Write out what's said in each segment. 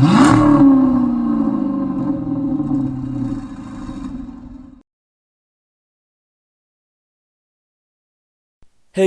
Hey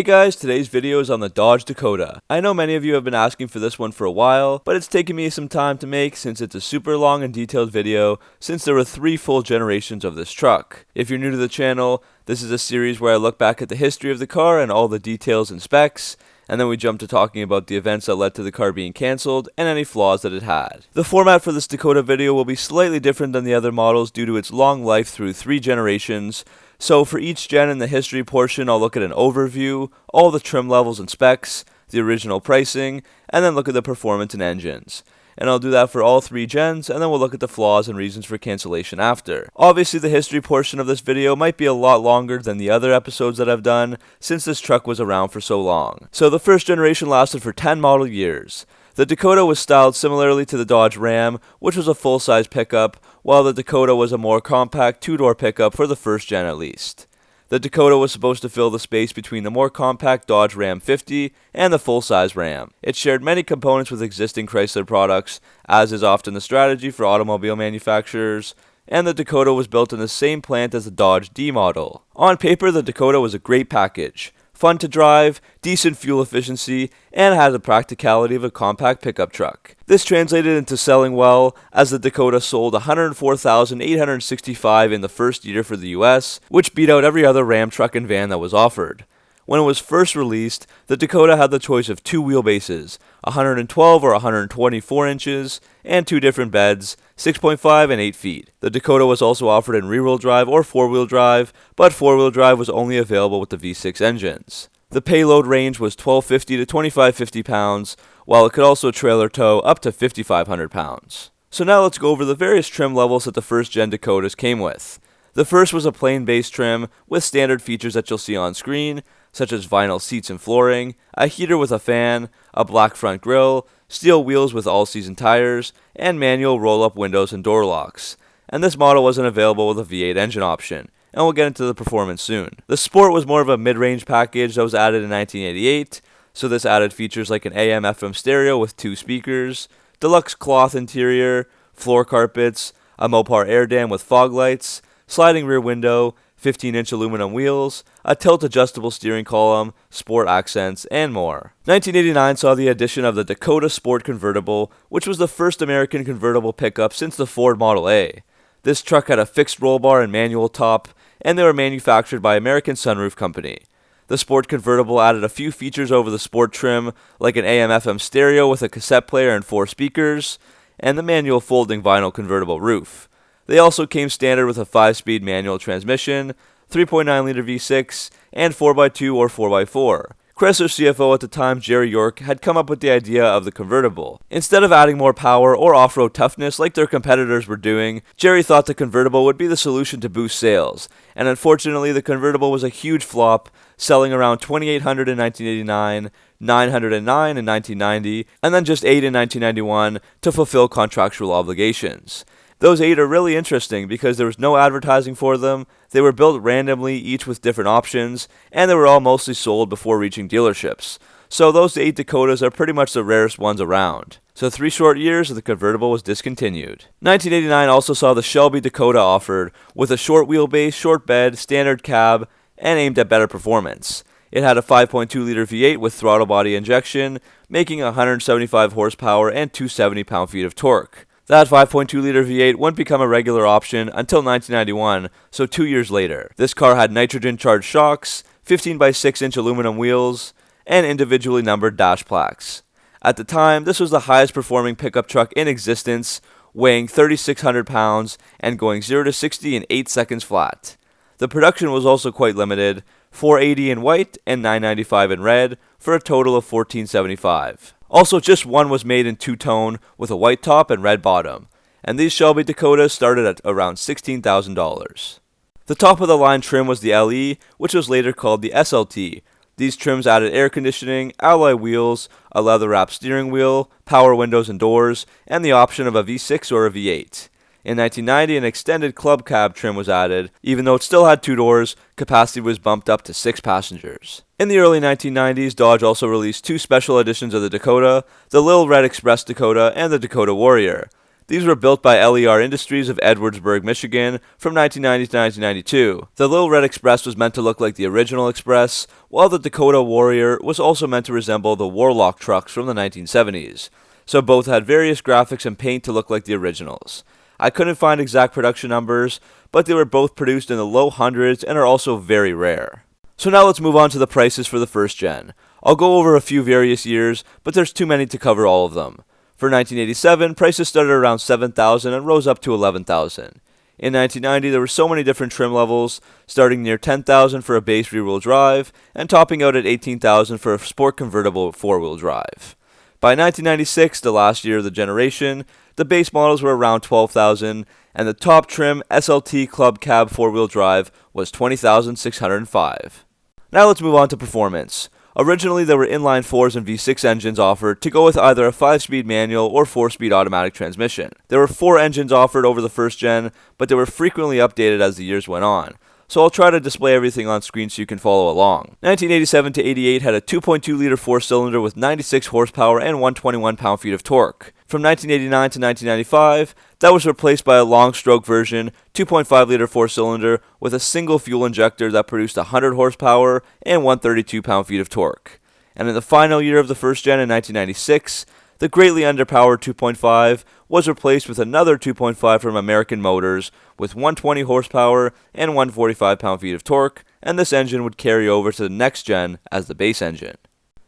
guys, today's video is on the Dodge Dakota. I know many of you have been asking for this one for a while, but it's taken me some time to make since it's a super long and detailed video since there were 3 full generations of this truck. If you're new to the channel, this is a series where I look back at the history of the car and all the details and specs, and then we jump to talking about the events that led to the car being cancelled and any flaws that it had. The format for this Dakota video will be slightly different than the other models due to its long life through 3 generations. So for each gen in the history portion, I'll look at an overview, all the trim levels and specs, the original pricing, and then look at the performance and engines. And I'll do that for all 3 gens, and then we'll look at the flaws and reasons for cancellation after. Obviously, the history portion of this video might be a lot longer than the other episodes that I've done, since this truck was around for so long. So the first generation lasted for 10 model years. The Dakota was styled similarly to the Dodge Ram, which was a full-size pickup, while the Dakota was a more compact 2-door pickup for the first gen at least. The Dakota was supposed to fill the space between the more compact Dodge Ram 50 and the full-size Ram. It shared many components with existing Chrysler products, as is often the strategy for automobile manufacturers, and the Dakota was built in the same plant as the Dodge D model. On paper, the Dakota was a great package. Fun to drive, decent fuel efficiency, and had the practicality of a compact pickup truck. This translated into selling well, as the Dakota sold 104,865 in the first year for the US, which beat out every other Ram truck and van that was offered. When it was first released, the Dakota had the choice of 2 wheelbases, 112 or 124 inches, and 2 different beds, 6.5 and 8 feet. The Dakota was also offered in rear-wheel drive or 4-wheel drive, but 4-wheel drive was only available with the V6 engines. The payload range was 1,250 to 2,550 pounds, while it could also trailer tow up to 5,500 pounds. So now let's go over the various trim levels that the first-gen Dakotas came with. The first was a plain base trim with standard features that you'll see on screen, such as vinyl seats and flooring, a heater with a fan, a black front grille, steel wheels with all-season tires, and manual roll-up windows and door locks. And this model wasn't available with a V8 engine option, and we'll get into the performance soon. The Sport was more of a mid-range package that was added in 1988, so this added features like an AM/FM stereo with 2 speakers, deluxe cloth interior, floor carpets, a Mopar air dam with fog lights, sliding rear window, 15-inch aluminum wheels, a tilt-adjustable steering column, sport accents, and more. 1989 saw the addition of the Dakota Sport convertible, which was the first American convertible pickup since the Ford Model A. This truck had a fixed roll bar and manual top, and they were manufactured by American Sunroof Company. The Sport convertible added a few features over the Sport trim, like an AM/FM stereo with a cassette player and 4 speakers, and the manual folding vinyl convertible roof. They also came standard with a 5-speed manual transmission, 3.9-liter V6, and 4x2 or 4x4. Chrysler CFO at the time, Jerry York, had come up with the idea of the convertible. Instead of adding more power or off-road toughness like their competitors were doing, Jerry thought the convertible would be the solution to boost sales, and unfortunately the convertible was a huge flop, selling around 2,800 in 1989, 909 in 1990, and then just 8 in 1991 to fulfill contractual obligations. Those 8 are really interesting because there was no advertising for them, they were built randomly, each with different options, and they were all mostly sold before reaching dealerships. So those 8 Dakotas are pretty much the rarest ones around. So 3 short years the convertible was discontinued. 1989 also saw the Shelby Dakota offered, with a short wheelbase, short bed, standard cab, and aimed at better performance. It had a 5.2-liter V8 with throttle body injection, making 175 horsepower and 270 pound-feet of torque. That 5.2-liter V8 wouldn't become a regular option until 1991, so 2 years later. This car had nitrogen-charged shocks, 15x6-inch aluminum wheels, and individually numbered dash plaques. At the time, this was the highest-performing pickup truck in existence, weighing 3,600 pounds and going 0 to 60 in 8 seconds flat. The production was also quite limited, 480 in white and 995 in red, for a total of 1,475. Also, just one was made in 2-tone with a white top and red bottom, and these Shelby Dakotas started at around $16,000. The top of the line trim was the LE, which was later called the SLT. These trims added air conditioning, alloy wheels, a leather-wrapped steering wheel, power windows and doors, and the option of a V6 or a V8. In 1990, an extended club cab trim was added. Even though it still had 2 doors, capacity was bumped up to 6 passengers. In the early 1990s, Dodge also released two special editions of the Dakota, the Little Red Express Dakota and the Dakota Warrior. These were built by LER Industries of Edwardsburg, Michigan from 1990 to 1992. The Little Red Express was meant to look like the original Express, while the Dakota Warrior was also meant to resemble the Warlock trucks from the 1970s. So both had various graphics and paint to look like the originals. I couldn't find exact production numbers, but they were both produced in the low hundreds and are also very rare. So now let's move on to the prices for the first gen. I'll go over a few various years, but there's too many to cover all of them. For 1987, prices started around $7,000 and rose up to $11,000. In 1990, there were so many different trim levels, starting near $10,000 for a base rear-wheel drive, and topping out at $18,000 for a sport convertible four-wheel drive. By 1996, the last year of the generation, the base models were around $12,000, and the top trim SLT Club Cab four-wheel drive was $20,605. Now let's move on to performance. Originally, there were inline 4s and V6 engines offered to go with either a 5-speed manual or 4-speed automatic transmission. There were 4 engines offered over the first gen, but they were frequently updated as the years went on. So I'll try to display everything on screen so you can follow along. 1987 to 88 had a 2.2-liter 4-cylinder with 96 horsepower and 121 pound-feet of torque. From 1989 to 1995, that was replaced by a long-stroke version, 2.5-liter 4-cylinder with a single fuel injector that produced 100 horsepower and 132 pound-feet of torque. And in the final year of the first gen in 1996, the greatly underpowered 2.5 was replaced with another 2.5 from American Motors with 120 horsepower and 145 pound-feet of torque, and this engine would carry over to the next gen as the base engine.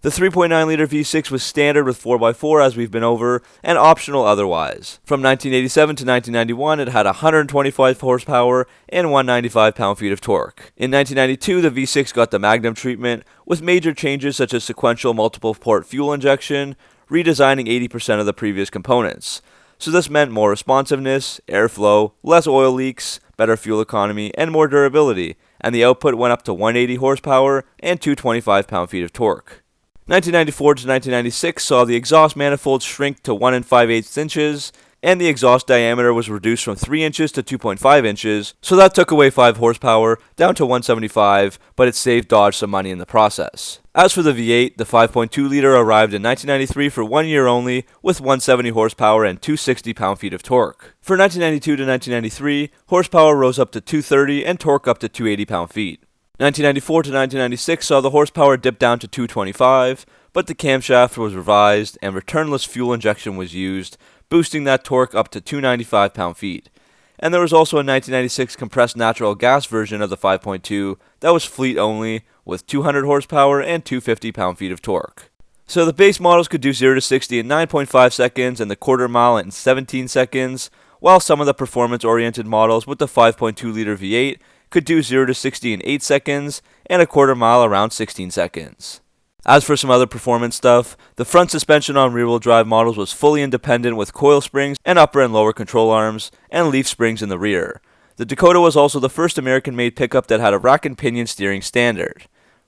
The 3.9-liter V6 was standard with 4x4 as we've been over, and optional otherwise. From 1987 to 1991, it had 125 horsepower and 195 pound-feet of torque. In 1992, the V6 got the Magnum treatment, with major changes such as sequential multiple-port fuel injection, redesigning 80% of the previous components. So this meant more responsiveness, airflow, less oil leaks, better fuel economy, and more durability, and the output went up to 180 horsepower and 225 pound-feet of torque. 1994 to 1996 saw the exhaust manifold shrink to 1 5/8 inches, and the exhaust diameter was reduced from 3 inches to 2.5 inches, so that took away 5 horsepower, down to 175, but it saved Dodge some money in the process. As for the V8, the 5.2-liter arrived in 1993 for 1 year only, with 170 horsepower and 260 pound-feet of torque. For 1992 to 1993, horsepower rose up to 230 and torque up to 280 pound-feet. 1994 to 1996 saw the horsepower dip down to 225, but the camshaft was revised and returnless fuel injection was used, boosting that torque up to 295 pound-feet. And there was also a 1996 compressed natural gas version of the 5.2 that was fleet only, with 200 horsepower and 250 pound-feet of torque. So the base models could do 0 to 60 in 9.5 seconds and the quarter mile in 17 seconds, while some of the performance-oriented models with the 5.2-liter V8 could do 0 to 60 in 8 seconds and a quarter mile around 16 seconds. As for some other performance stuff, the front suspension on rear-wheel drive models was fully independent with coil springs and upper and lower control arms, and leaf springs in the rear. The Dakota was also the first American-made pickup that had a rack and pinion steering standard.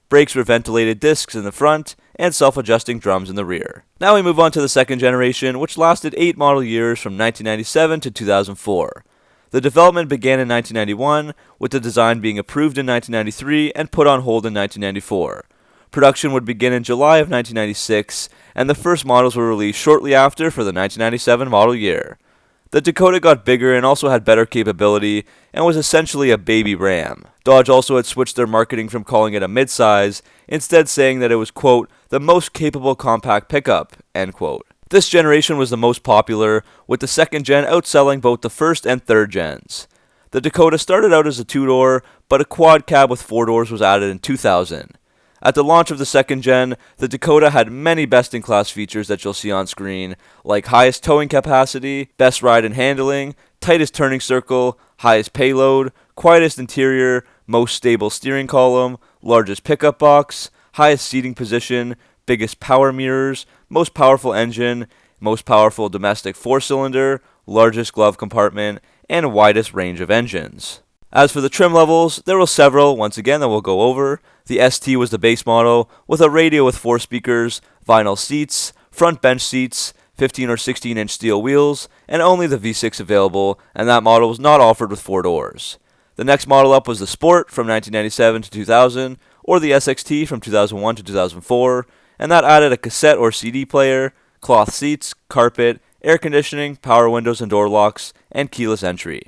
Brakes were ventilated discs in the front, and self-adjusting drums in the rear. Now we move on to the second generation, which lasted 8 model years from 1997 to 2004. The development began in 1991, with the design being approved in 1993 and put on hold in 1994. Production would begin in July of 1996, and the first models were released shortly after for the 1997 model year. The Dakota got bigger and also had better capability, and was essentially a baby Ram. Dodge also had switched their marketing from calling it a midsize, instead saying that it was, quote, the most capable compact pickup, end quote. This generation was the most popular, with the second gen outselling both the first and third gens. The Dakota started out as a 2-door, but a quad cab with 4 doors was added in 2000. At the launch of the second gen, the Dakota had many best-in-class features that you'll see on screen, like highest towing capacity, best ride and handling, tightest turning circle, highest payload, quietest interior, most stable steering column, largest pickup box, highest seating position, biggest power mirrors, most powerful engine, most powerful domestic 4-cylinder, largest glove compartment, and widest range of engines. As for the trim levels, there were several, once again, that we'll go over. The ST was the base model, with a radio with 4 speakers, vinyl seats, front bench seats, 15 or 16-inch steel wheels, and only the V6 available, and that model was not offered with 4 doors. The next model up was the Sport from 1997 to 2000, or the SXT from 2001 to 2004, and that added a cassette or CD player, cloth seats, carpet, air conditioning, power windows and door locks, and keyless entry.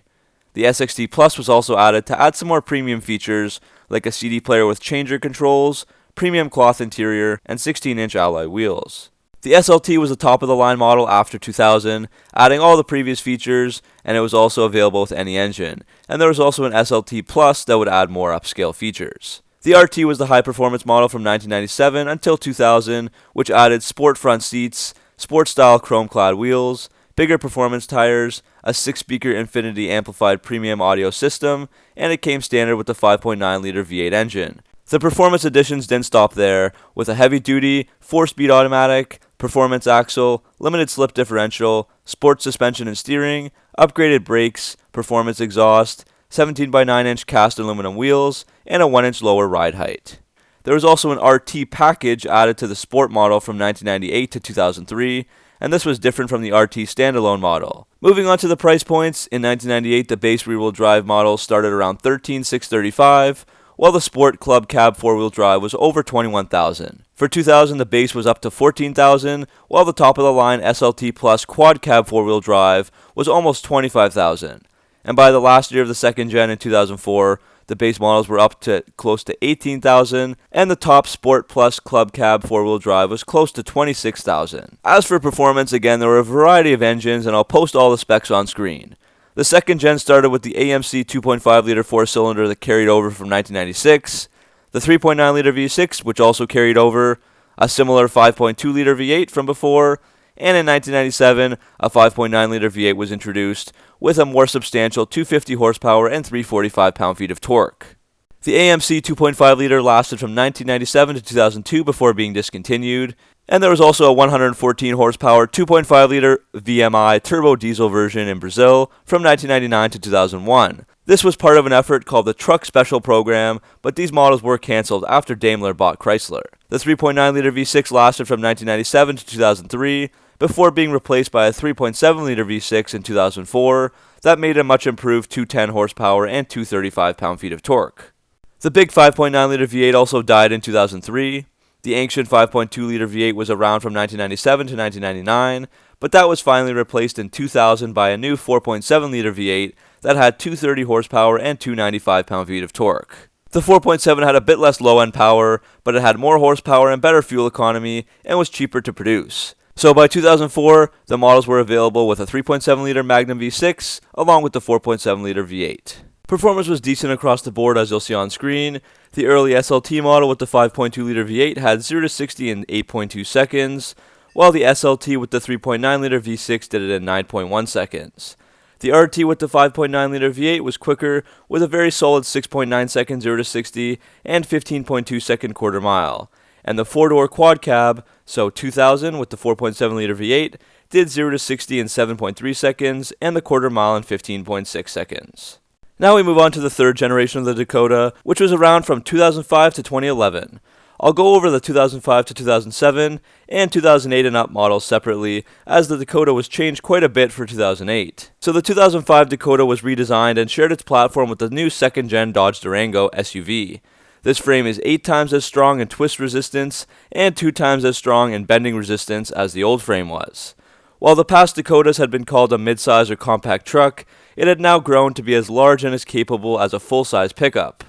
The SXT Plus was also added to add some more premium features like a CD player with changer controls, premium cloth interior, and 16-inch alloy wheels. The SLT was the top-of-the-line model after 2000, adding all the previous features, and it was also available with any engine. And there was also an SLT Plus that would add more upscale features. The RT was the high-performance model from 1997 until 2000, which added sport front seats, sport-style chrome-clad wheels, bigger performance tires, a 6-speaker Infinity amplified premium audio system, and it came standard with the 5.9-liter V8 engine. The performance additions didn't stop there, with a heavy-duty, 4-speed automatic, performance axle, limited slip differential, sport suspension and steering, upgraded brakes, performance exhaust, 17 by 9-inch cast aluminum wheels, and a 1-inch lower ride height. There was also an RT package added to the Sport model from 1998 to 2003, and this was different from the RT standalone model. Moving on to the price points, in 1998 the base rear-wheel drive model started around $13,635, while the Sport Club Cab 4-wheel drive was over $21,000. For 2000, the base was up to $14,000, while the top-of-the-line SLT Plus Quad Cab 4-wheel drive was almost $25,000. And by the last year of the second gen in 2004, the base models were up to close to $18,000, and the top Sport Plus Club Cab 4-wheel drive was close to $26,000. As for performance, again, there were a variety of engines, and I'll post all the specs on screen. The second gen started with the AMC 2.5-liter 4-cylinder that carried over from 1996, the 3.9-liter V6, which also carried over, a similar 5.2-liter V8 from before, and in 1997, a 5.9-liter V8 was introduced with a more substantial 250 horsepower and 345 pound-feet of torque. The AMC 2.5-liter lasted from 1997 to 2002 before being discontinued, and there was also a 114 horsepower 2.5-liter VMI turbo diesel version in Brazil from 1999 to 2001. This was part of an effort called the Truck Special Program, but these models were cancelled after Daimler bought Chrysler. The 3.9-liter V6 lasted from 1997 to 2003, before being replaced by a 3.7-liter V6 in 2004 that made a much improved 210 horsepower and 235 pound-feet of torque. The big 5.9-liter V8 also died in 2003. The ancient 5.2-liter V8 was around from 1997 to 1999, but that was finally replaced in 2000 by a new 4.7-liter V8 that had 230 horsepower and 295 pound-feet of torque. The 4.7 had a bit less low-end power, but it had more horsepower and better fuel economy and was cheaper to produce. So by 2004, the models were available with a 3.7-liter Magnum V6 along with the 4.7-liter V8. Performance was decent across the board, as you'll see on screen. The early SLT model with the 5.2-liter V8 had 0 to 60 in 8.2 seconds, while the SLT with the 3.9-liter V6 did it in 9.1 seconds. The RT with the 5.9-liter V8 was quicker, with a very solid 6.9 second 0 to 60 and 15.2 second quarter mile. And the 4-door quad cab, so 2000 with the 4.7-liter V8, did 0 to 60 in 7.3 seconds and the quarter mile in 15.6 seconds. Now we move on to the third generation of the Dakota, which was around from 2005 to 2011. I'll go over the 2005 to 2007 and 2008 and up models separately, as the Dakota was changed quite a bit for 2008. So the 2005 Dakota was redesigned and shared its platform with the new second-gen Dodge Durango SUV. This frame is 8 times as strong in twist resistance and 2 times as strong in bending resistance as the old frame was. While the past Dakotas had been called a midsize or compact truck, it had now grown to be as large and as capable as a full-size pickup.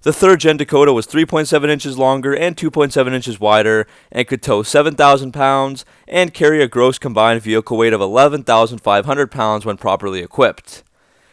The third-gen Dakota was 3.7 inches longer and 2.7 inches wider and could tow 7,000 pounds and carry a gross combined vehicle weight of 11,500 pounds when properly equipped.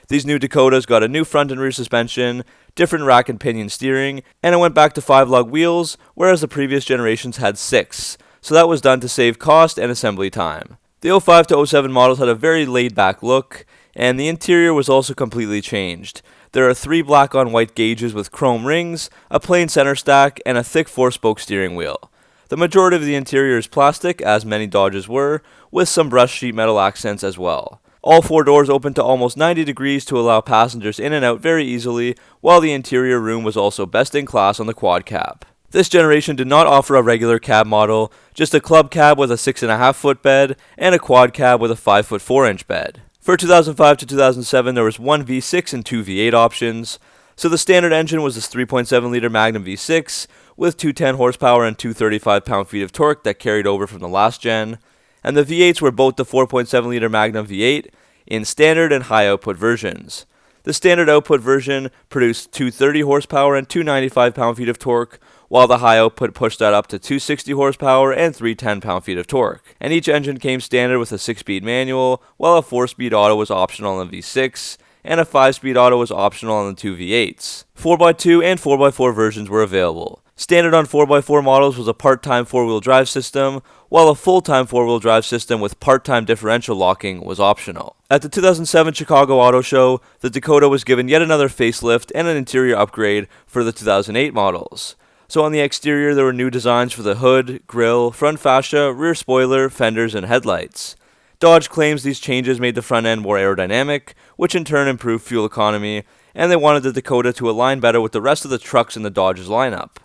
These new Dakotas got a new front and rear suspension, different rack and pinion steering, and it went back to 5-lug wheels, whereas the previous generations had 6, so that was done to save cost and assembly time. The 05 to 07 models had a very laid-back look, and the interior was also completely changed. There are 3 black-on-white gauges with chrome rings, a plain center stack, and a thick 4-spoke steering wheel. The majority of the interior is plastic, as many Dodges were, with some brushed sheet metal accents as well. All 4 doors open to almost 90 degrees to allow passengers in and out very easily, while the interior room was also best in class on the quad cab. This generation did not offer a regular cab model, just a club cab with a 6.5-foot bed and a quad cab with a 5-foot 4-inch bed. For 2005 to 2007, there was 1 V6 and 2 V8 options. So the standard engine was this 3.7-liter Magnum V6 with 210 horsepower and 235 pound-feet of torque that carried over from the last gen, and the V8s were both the 4.7-liter Magnum V8 in standard and high output versions. The standard output version produced 230 horsepower and 295 pound-feet of torque, while the high output pushed that up to 260 horsepower and 310 pound-feet of torque. And each engine came standard with a 6-speed manual, while a 4-speed auto was optional on the V6, and a 5-speed auto was optional on the two V8s. 4x2 and 4x4 versions were available. Standard on 4x4 models was a part-time 4-wheel drive system, while a full-time 4-wheel drive system with part-time differential locking was optional. At the 2007 Chicago Auto Show, the Dakota was given yet another facelift and an interior upgrade for the 2008 models. So on the exterior, there were new designs for the hood, grille, front fascia, rear spoiler, fenders, and headlights. Dodge claims these changes made the front end more aerodynamic, which in turn improved fuel economy, and they wanted the Dakota to align better with the rest of the trucks in the Dodge's lineup.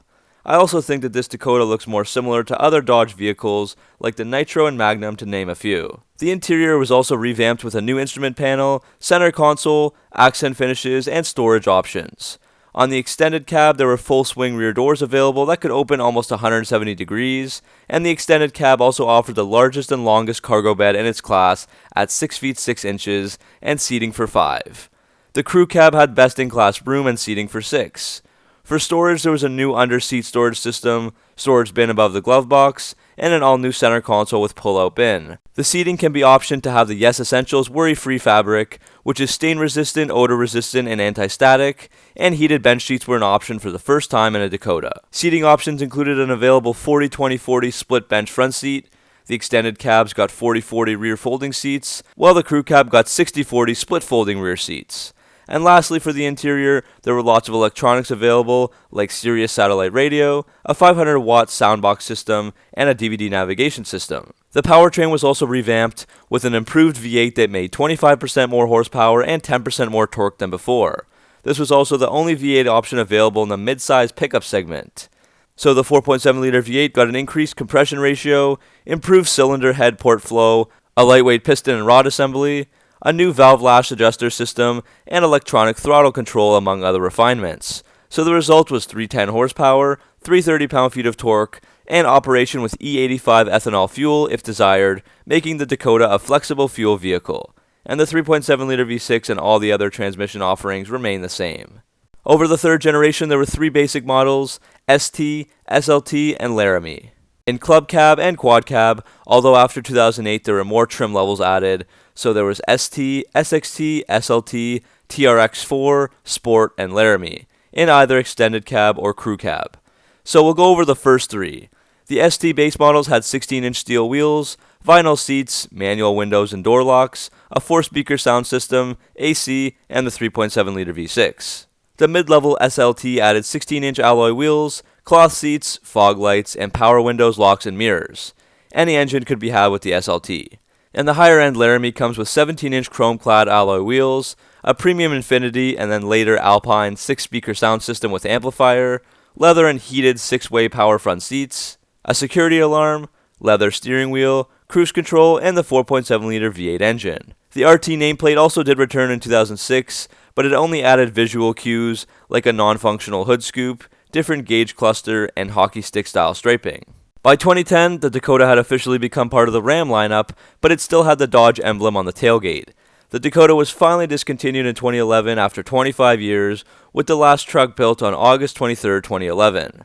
I also think that this Dakota looks more similar to other Dodge vehicles like the Nitro and Magnum, to name a few. The interior was also revamped with a new instrument panel, center console, accent finishes, and storage options. On the extended cab, there were full swing rear doors available that could open almost 170 degrees, and the extended cab also offered the largest and longest cargo bed in its class at 6 feet 6 inches and seating for 5. The crew cab had best-in-class room and seating for 6. For storage, there was a new under-seat storage system, storage bin above the glove box, and an all-new center console with pull-out bin. The seating can be optioned to have the Yes Essentials worry-free fabric, which is stain-resistant, odor-resistant, and anti-static, and heated bench seats were an option for the first time in a Dakota. Seating options included an available 40-20-40 split bench front seat. The extended cabs got 40-40 rear folding seats, while the crew cab got 60-40 split folding rear seats. And lastly, for the interior, there were lots of electronics available, like Sirius satellite radio, a 500-watt soundbox system, and a DVD navigation system. The powertrain was also revamped with an improved V8 that made 25% more horsepower and 10% more torque than before. This was also the only V8 option available in the midsize pickup segment. So the 4.7-liter V8 got an increased compression ratio, improved cylinder head port flow, a lightweight piston and rod assembly, a new valve lash adjuster system, and electronic throttle control, among other refinements. So the result was 310 horsepower, 330 pound-feet of torque, and operation with E85 ethanol fuel if desired, making the Dakota a flexible fuel vehicle. And the 3.7-liter V6 and all the other transmission offerings remain the same. Over the third generation, there were 3 basic models: ST, SLT, and Laramie. In Club Cab and Quad Cab, although after 2008 there were more trim levels added, so there was ST, SXT, SLT, TRX4, Sport, and Laramie, in either extended cab or crew cab. So we'll go over the first 3. The ST base models had 16-inch steel wheels, vinyl seats, manual windows and door locks, a 4-speaker sound system, AC, and the 3.7-liter V6. The mid-level SLT added 16-inch alloy wheels, cloth seats, fog lights, and power windows, locks, and mirrors. Any engine could be had with the SLT. And the higher-end Laramie comes with 17-inch chrome-clad alloy wheels, a premium Infinity and then later Alpine 6-speaker sound system with amplifier, leather and heated 6-way power front seats, a security alarm, leather steering wheel, cruise control, and the 4.7-liter V8 engine. The RT nameplate also did return in 2006, but it only added visual cues like a non-functional hood scoop, different gauge cluster, and hockey stick-style striping. By 2010, the Dakota had officially become part of the Ram lineup, but it still had the Dodge emblem on the tailgate. The Dakota was finally discontinued in 2011 after 25 years, with the last truck built on August 23, 2011.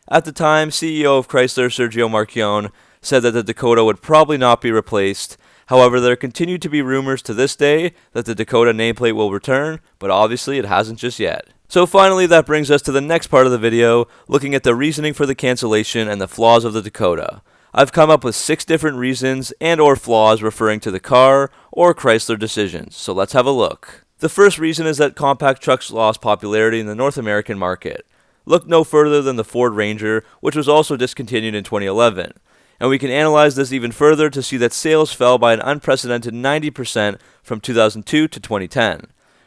At the time, CEO of Chrysler Sergio Marchionne said that the Dakota would probably not be replaced. However, there continue to be rumors to this day that the Dakota nameplate will return, but obviously it hasn't just yet. So finally, that brings us to the next part of the video, looking at the reasoning for the cancellation and the flaws of the Dakota. I've come up with 6 different reasons and or flaws referring to the car or Chrysler decisions, so let's have a look. The first reason is that compact trucks lost popularity in the North American market. Look no further than the Ford Ranger, which was also discontinued in 2011. And we can analyze this even further to see that sales fell by an unprecedented 90% from 2002 to 2010.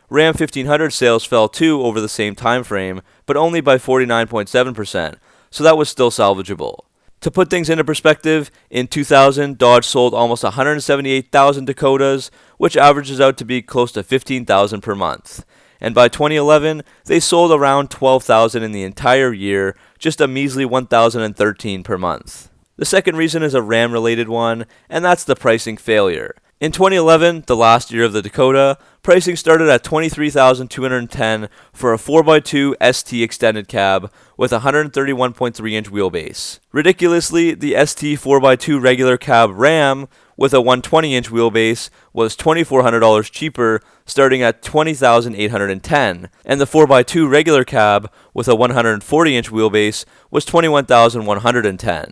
Ram 1500 sales fell too over the same time frame, but only by 49.7%, so that was still salvageable. To put things into perspective, in 2000, Dodge sold almost 178,000 Dakotas, which averages out to be close to 15,000 per month. and by 2011, they sold around 12,000 in the entire year, just a measly 1,013 per month. The second reason is a Ram-related one, and that's the pricing failure. In 2011, the last year of the Dakota, pricing started at $23,210 for a 4x2 ST extended cab with a 131.3-inch wheelbase. Ridiculously, the ST 4x2 regular cab Ram with a 120-inch wheelbase was $2,400 cheaper, starting at $20,810, and the 4x2 regular cab with a 140-inch wheelbase was $21,110.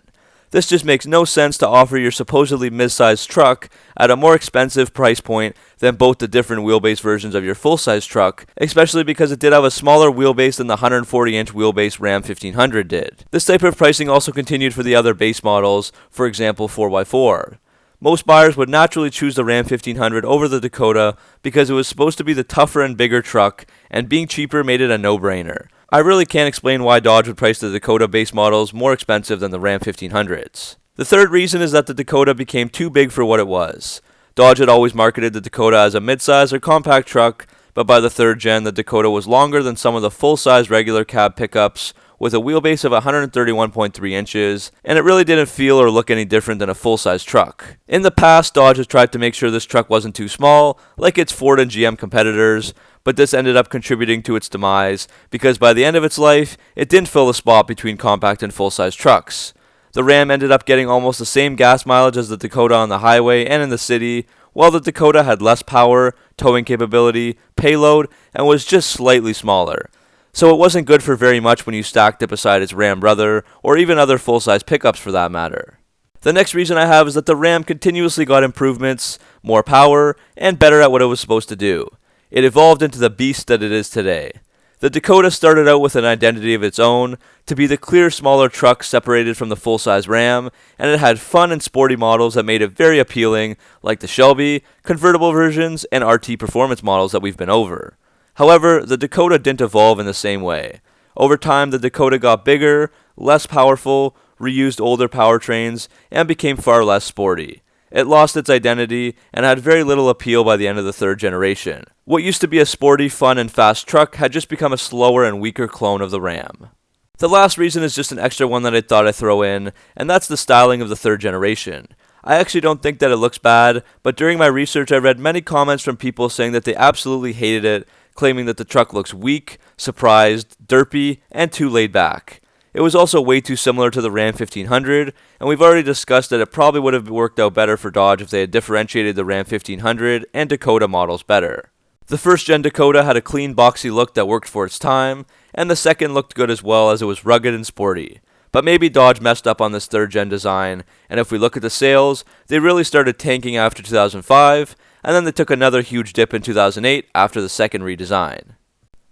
This just makes no sense to offer your supposedly mid-sized truck at a more expensive price point than both the different wheelbase versions of your full-size truck, especially because it did have a smaller wheelbase than the 140-inch wheelbase Ram 1500 did. This type of pricing also continued for the other base models, for example 4x4. Most buyers would naturally choose the Ram 1500 over the Dakota because it was supposed to be the tougher and bigger truck, and being cheaper made it a no-brainer. I really can't explain why Dodge would price the Dakota base models more expensive than the Ram 1500s. The third reason is that the Dakota became too big for what it was. Dodge had always marketed the Dakota as a midsize or compact truck, but by the third gen, the Dakota was longer than some of the full-size regular cab pickups, with a wheelbase of 131.3 inches, and it really didn't feel or look any different than a full-size truck. In the past, Dodge has tried to make sure this truck wasn't too small, like its Ford and GM competitors, but this ended up contributing to its demise, because by the end of its life, it didn't fill the spot between compact and full-size trucks. The Ram ended up getting almost the same gas mileage as the Dakota on the highway and in the city, while the Dakota had less power, towing capability, payload, and was just slightly smaller. So it wasn't good for very much when you stacked it beside its Ram brother, or even other full-size pickups for that matter. The next reason I have is that the Ram continuously got improvements, more power, and better at what it was supposed to do. It evolved into the beast that it is today. The Dakota started out with an identity of its own, to be the clear smaller truck separated from the full-size Ram, and it had fun and sporty models that made it very appealing, like the Shelby, convertible versions, and RT performance models that we've been over. However, the Dakota didn't evolve in the same way. Over time, the Dakota got bigger, less powerful, reused older powertrains, and became far less sporty. It lost its identity and had very little appeal by the end of the third generation. What used to be a sporty, fun, and fast truck had just become a slower and weaker clone of the Ram. The last reason is just an extra one that I thought I'd throw in, and that's the styling of the third generation. I actually don't think that it looks bad, but during my research I read many comments from people saying that they absolutely hated it, claiming that the truck looks weak, surprised, derpy, and too laid back. It was also way too similar to the Ram 1500, and we've already discussed that it probably would have worked out better for Dodge if they had differentiated the Ram 1500 and Dakota models better. The first gen Dakota had a clean, boxy look that worked for its time, and the second looked good as well, as it was rugged and sporty. But maybe Dodge messed up on this third gen design, and if we look at the sales, they really started tanking after 2005, and then they took another huge dip in 2008 after the second redesign.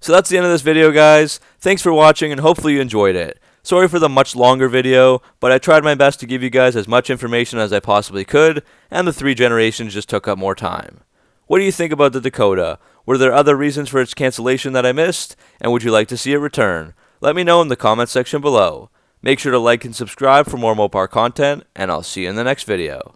So that's the end of this video, guys. Thanks for watching, and hopefully you enjoyed it. Sorry for the much longer video, but I tried my best to give you guys as much information as I possibly could, and the three generations just took up more time. What do you think about the Dakota? Were there other reasons for its cancellation that I missed? And would you like to see it return? Let me know in the comments section below. Make sure to like and subscribe for more Mopar content, and I'll see you in the next video.